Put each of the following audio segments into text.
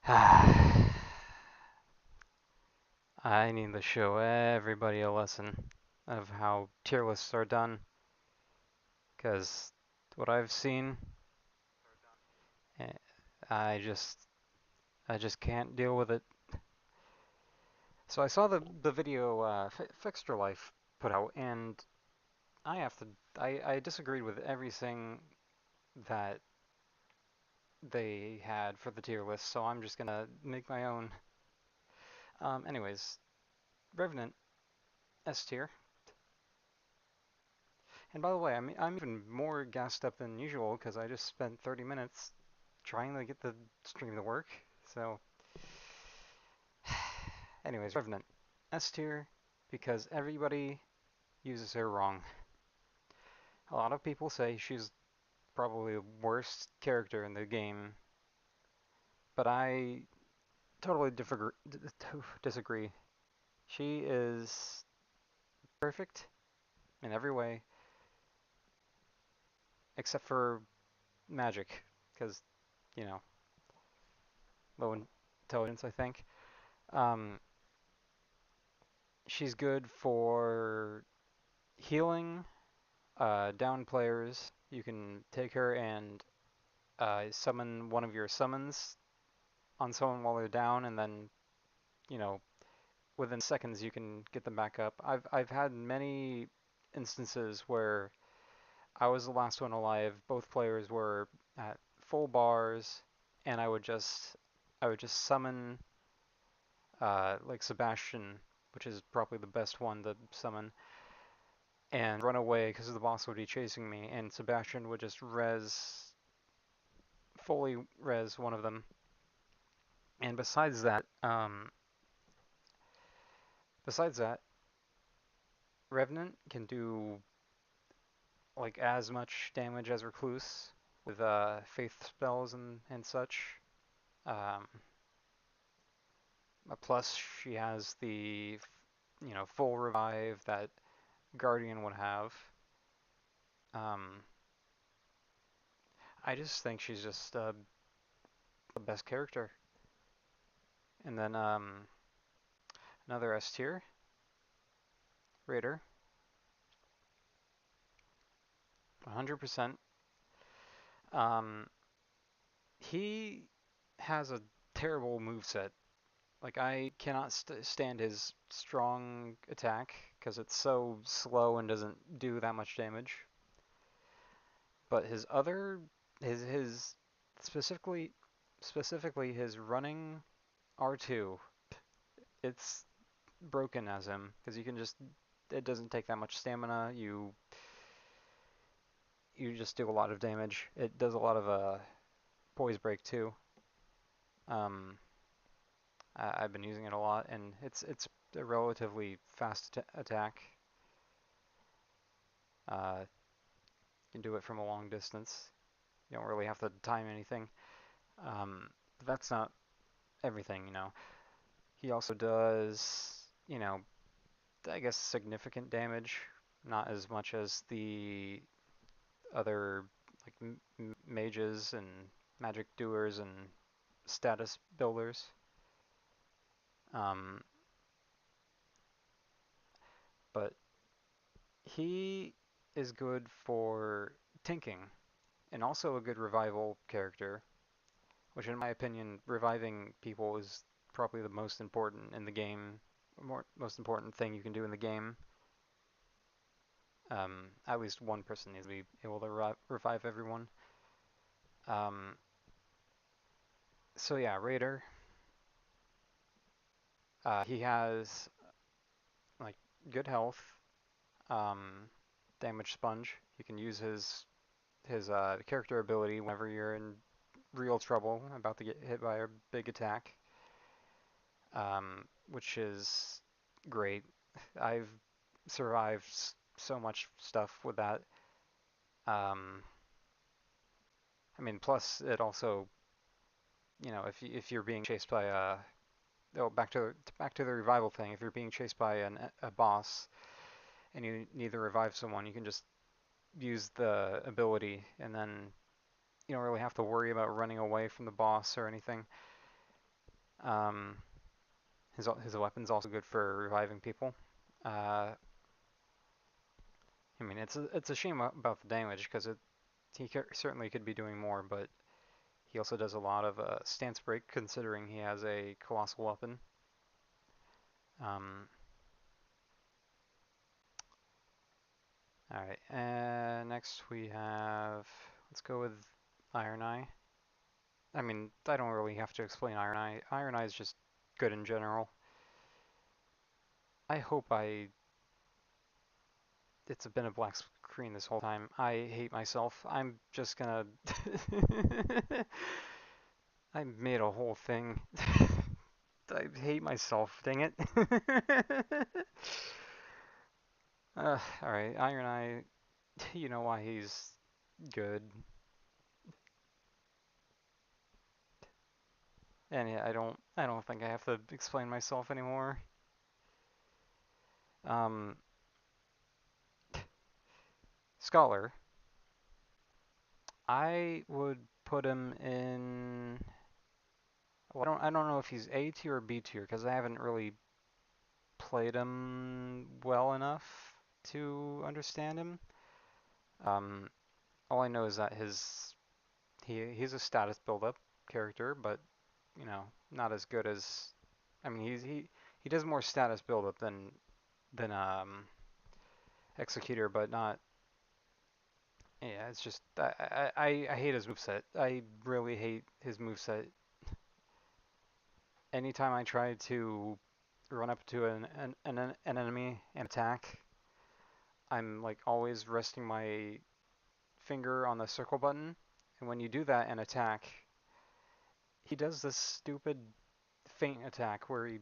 I need to show everybody a lesson of how tier lists are done, because what I've seen, eh, I just I just can't deal with it. So I saw the video Fixture Life put out, and I have to I disagreed with everything that they had for the tier list, so I'm just gonna make my own. Anyways, Revenant S tier. And by the way, I'm even more gassed up than usual because I just spent 30 minutes trying to get the stream to work. So, anyways, Revenant S tier because everybody uses her wrong. A lot of people say she's probably the worst character in the game, but I totally disagree. She is perfect in every way except for magic, because you know, low intelligence, I think. Um, she's good for healing down players. You can take her and summon one of your summons on someone while they're down, and then you know within seconds you can get them back up. I've had many instances where I was the last one alive. Both players were at full bars, and I would just summon like Sebastian, which is probably the best one to summon, and run away because the boss would be chasing me, and Sebastian would just fully res one of them. And besides that, Revenant can do like as much damage as Recluse with faith spells and such. Um, plus, she has the full revive that Guardian would have. Um, I just think she's just the best character. And then another S tier, Raider, 100%. Um, he has a terrible moveset. Like I cannot stand his strong attack because it's so slow and doesn't do that much damage. But his specifically his running R2, it's broken as him because you can just it doesn't take that much stamina. You just do a lot of damage. It does a lot of poise break too. Um, I've been using it a lot, and it's a relatively fast attack. You can do it from a long distance. You don't really have to time anything. But that's not everything. He also does, I guess significant damage, not as much as the other like mages and magic doers and status builders. Um, but he is good for tinking and also a good revival character, which in my opinion, reviving people is probably the most important in the game, most important thing you can do in the game. At least one person needs to be able to revive everyone. Um, so yeah, Raider. He has like good health, um, damage sponge. You can use his character ability whenever you're in real trouble, about to get hit by a big attack, which is great. I've survived so much stuff with that. Um, I mean, plus it also, if you're being chased by back to the revival thing. If you're being chased by a boss and you need to revive someone, you can just use the ability, and then you don't really have to worry about running away from the boss or anything. Um, his weapon's also good for reviving people. Uh, I mean, it's a shame about the damage because he certainly could be doing more, but he also does a lot of stance break considering he has a colossal weapon. Um, all right, and next we have, let's go with Iron Eye. I mean, I don't really have to explain Iron Eye. Iron Eye is just good in general. I hope it's been a black screen this whole time. I hate myself. I'm just gonna I made a whole thing. I hate myself, dang it. Alright, Iron Eye, you know why he's good. And yeah, I don't think I have to explain myself anymore. Um, Scholar, I would put him in. Well, I don't know if he's A tier or B tier because I haven't really played him well enough to understand him. Um, all I know is that he's a status build-up character, but you know, not as good as. I mean, he does more status build-up than Executor, but not. Yeah, it's just I hate his moveset. I really hate his moveset. Anytime I try to run up to an enemy and attack, I'm like always resting my finger on the circle button, and when you do that and attack, he does this stupid feint attack where he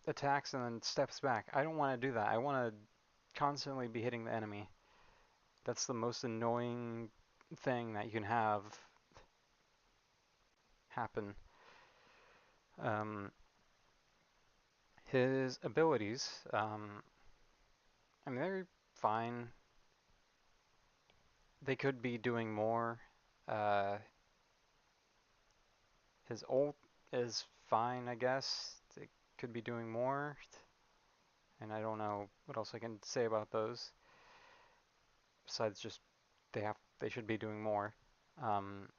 attacks and then steps back. I don't want to do that. I want to constantly be hitting the enemy. That's the most annoying thing that you can have happen. Um, his abilities, I mean, they're fine. They could be doing more. Uh, his ult is fine, I guess. They could be doing more, and I don't know what else I can say about those. Besides just they should be doing more. Um,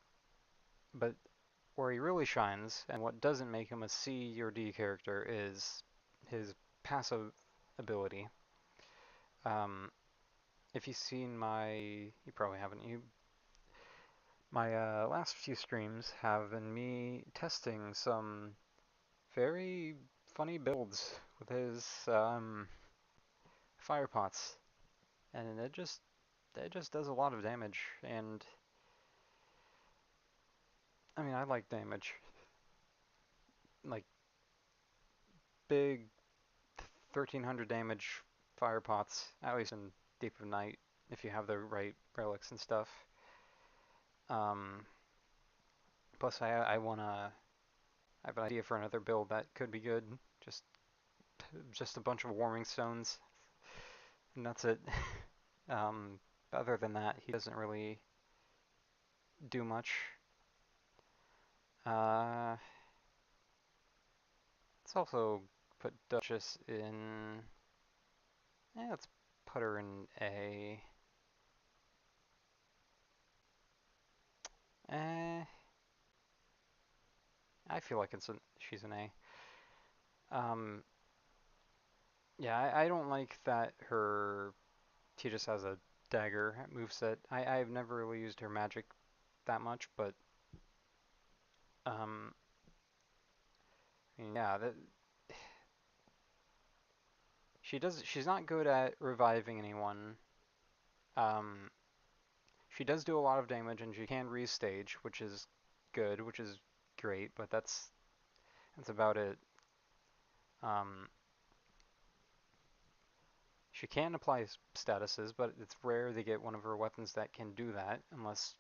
but where he really shines, and what doesn't make him a C or D character, is his passive ability. Um, if you've seen you probably haven't. My last few streams have been me testing some very funny builds with his fire pots, and it just does a lot of damage. And I mean, I like damage, like big 1300 damage fire pots, at least in Deep of Night, if you have the right relics and stuff. Um, plus, I have an idea for another build that could be good. Just just a bunch of warming stones, and that's it. Other than that, he doesn't really do much. Uh, let's also put Duchess in. Yeah, let's put her in A. Eh, I feel like she's an A. Um, yeah, I don't like that she just has a dagger moveset. I've never really used her magic that much, but um, I mean, yeah, she's not good at reviving anyone. Um, she does do a lot of damage, and she can restage, which is good, which is great, but that's about it. Um, she can apply statuses, but it's rare to get one of her weapons that can do that, unless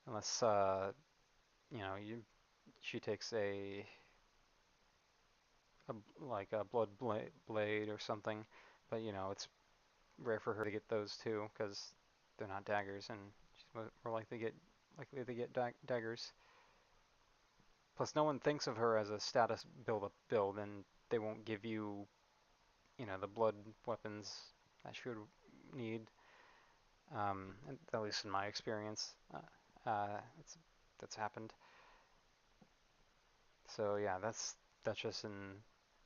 you know she takes a like a blade or something. But you know it's rare for her to get those too because they're not daggers, and she's more likely to get daggers. Plus, no one thinks of her as a status build up build, and they won't give you, the blood weapons that she would need. At least in my experience, that's happened. So yeah, that's just in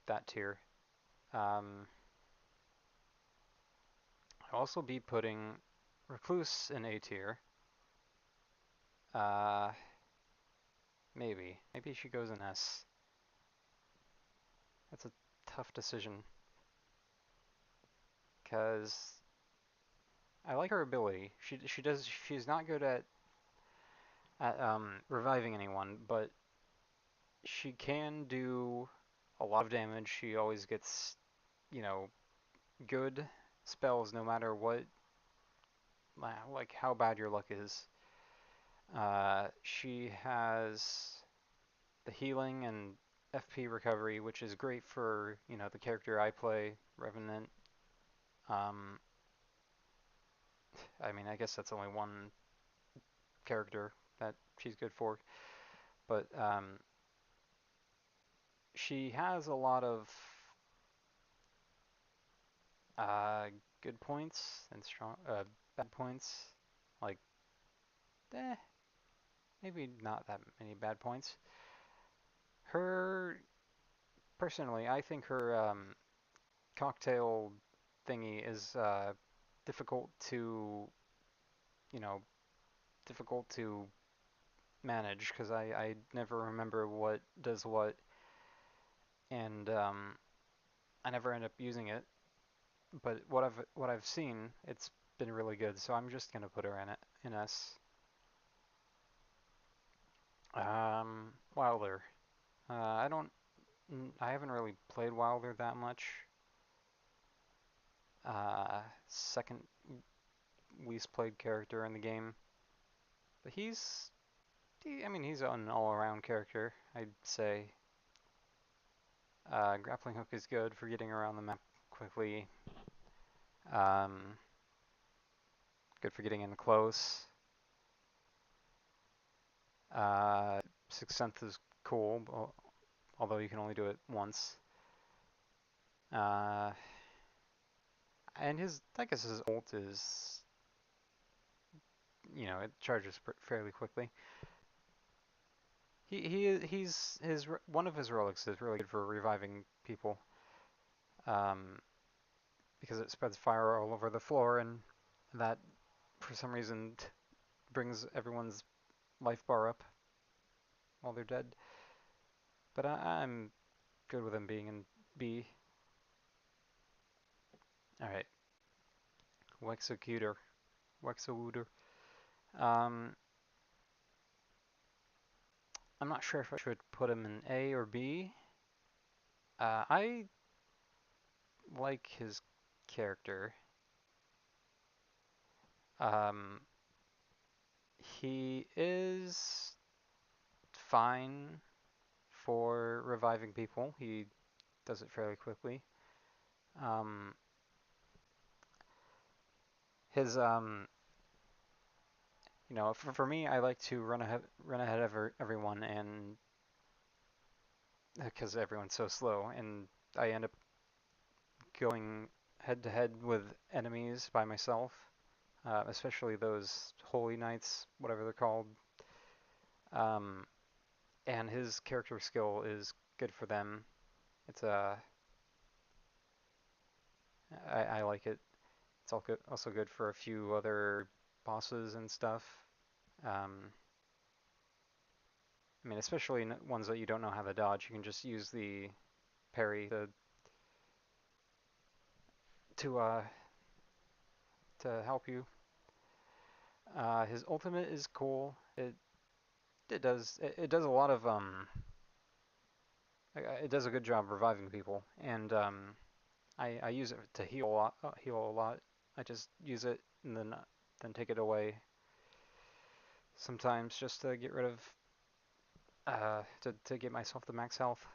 that tier. Um, I'll also be putting Recluse in A tier. Uh, maybe she goes in S. That's a tough decision because I like her ability. She's not good at reviving anyone, but she can do a lot of damage. She always gets, you know, good spells no matter what, like how bad your luck is. She has the healing and FP recovery, which is great for, the character I play, Revenant. Um, I mean, I guess that's only one character that she's good for, but she has a lot of uh, good points and bad points. Like, eh, maybe not that many bad points. Her, personally, I think her cocktail thingy is difficult to, you know, difficult to manage because I never remember what does what, and I never end up using it. But what I've seen, it's been really good. So I'm just gonna put her in S. Wilder. I don't. I haven't really played Wilder that much. Second least played character in the game, but I mean, he's an all-around character, I'd say. Grappling hook is good for getting around the map quickly. Um, Good for getting in close. Sixth Sense is cool, although you can only do it once. Uh, and I guess his ult is, it charges fairly quickly. He's one of his relics is really good for reviving people, um, because it spreads fire all over the floor, and that for some reason brings everyone's life bar up while they're dead. But I'm good with him being in B. All right, Wexecutor, Wexewooter. Um, I'm not sure if I should put him in A or B. I like his character. Um, he is fine for reviving people. He does it fairly quickly. Um, his for me, I like to run ahead of everyone, and because everyone's so slow, and I end up going head to head with enemies by myself, especially those holy knights, whatever they're called. Um, and his character skill is good for them. It's I like it. It's also good for a few other bosses and stuff. Um, I mean, especially ones that you don't know how to dodge, you can just use the parry to uh, to help you. His ultimate is cool. It does a lot of it does a good job reviving people, and I use it to heal a lot. I just use it and then take it away sometimes just to get rid of to get myself the max health.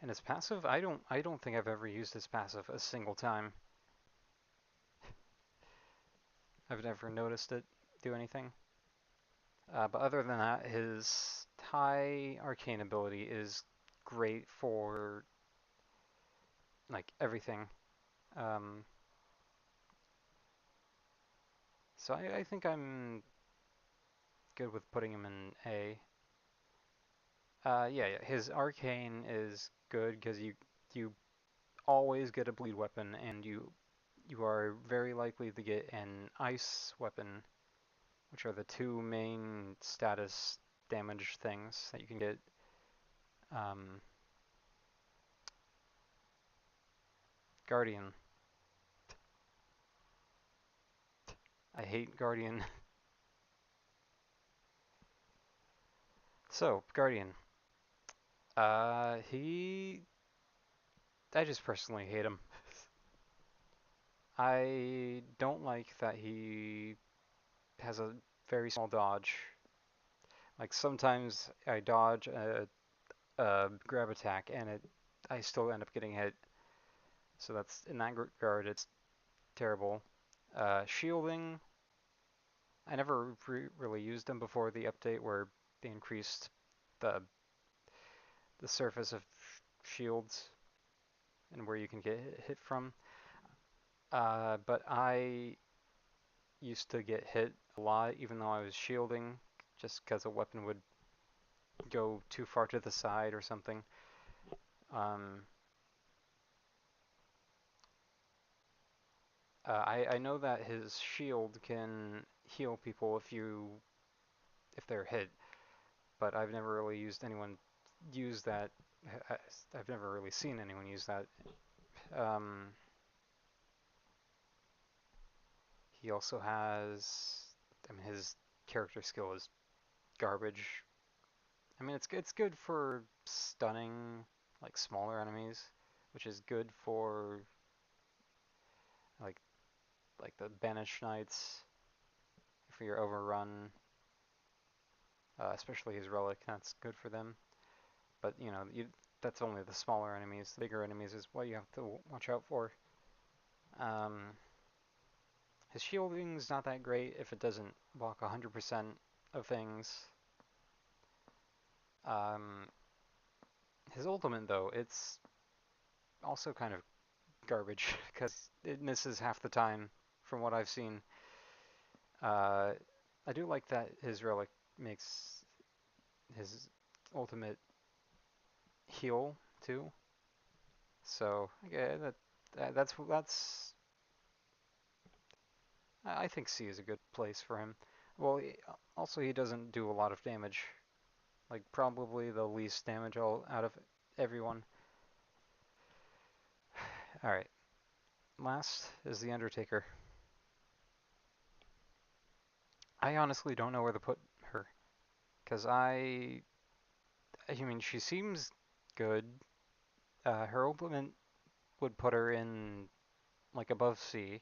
And his passive, I don't think I've ever used his passive a single time. I've never noticed it do anything. But other than that, his high arcane ability is great for like everything. Um, so I think I'm good with putting him in A. Yeah, yeah, his arcane is good because you always get a bleed weapon, and you are very likely to get an ice weapon, which are the two main status damage things that you can get. Um, Guardian. I hate Guardian. So, Guardian. He. I just personally hate him. I don't like that he has a very small dodge. Like sometimes I dodge a grab attack and I still end up getting hit. So that's in that regard, it's terrible. Shielding, I never really used them before the update where they increased the the surface of shields and where you can get hit from. But I used to get hit a lot even though I was shielding, just because a weapon would go too far to the side or something. Um, I know that his shield can heal people if they're hit, but I've never really used anyone use that. I- have never really seen anyone use that. Um, he also has, I mean, his character skill is garbage. I mean, it's good for stunning like smaller enemies, which is good for like the banished knights if you're overrun, especially his relic. That's good for them. But that's only the smaller enemies. The bigger enemies is what you have to watch out for. Um, his shielding's not that great if it doesn't block 100% of things. Um, his ultimate though, it's also kind of garbage because it misses half the time from what I've seen. Uh, I do like that his relic makes his ultimate heal too. So yeah, that's I think C is a good place for him. Well, also he doesn't do a lot of damage. Like probably the least damage out of everyone. All right, last is the Undertaker. I honestly don't know where to put her because I mean she seems good. Her ultimate would put her in like above C.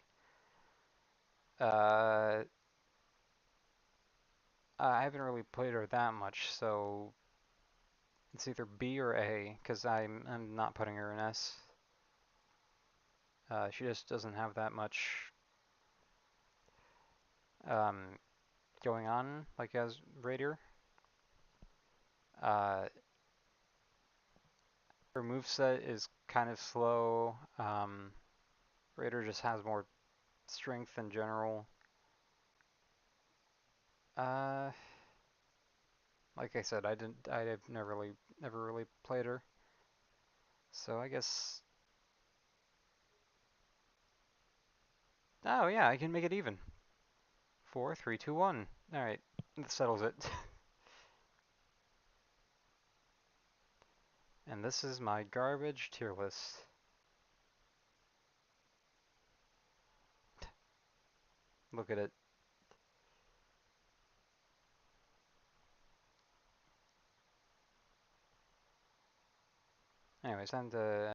Uh, I haven't really played her that much, so it's either B or A because I'm not putting her in S. She just doesn't have that much um, going on like as Raider. Uh, her moveset is kind of slow. Raider just has more strength in general. Uh, like I said, I've never really played her. So I guess, oh yeah, I can make it even. 4, 3, 2, 1. All right, that settles it. And this is my garbage tier list. Look at it. Anyways, time to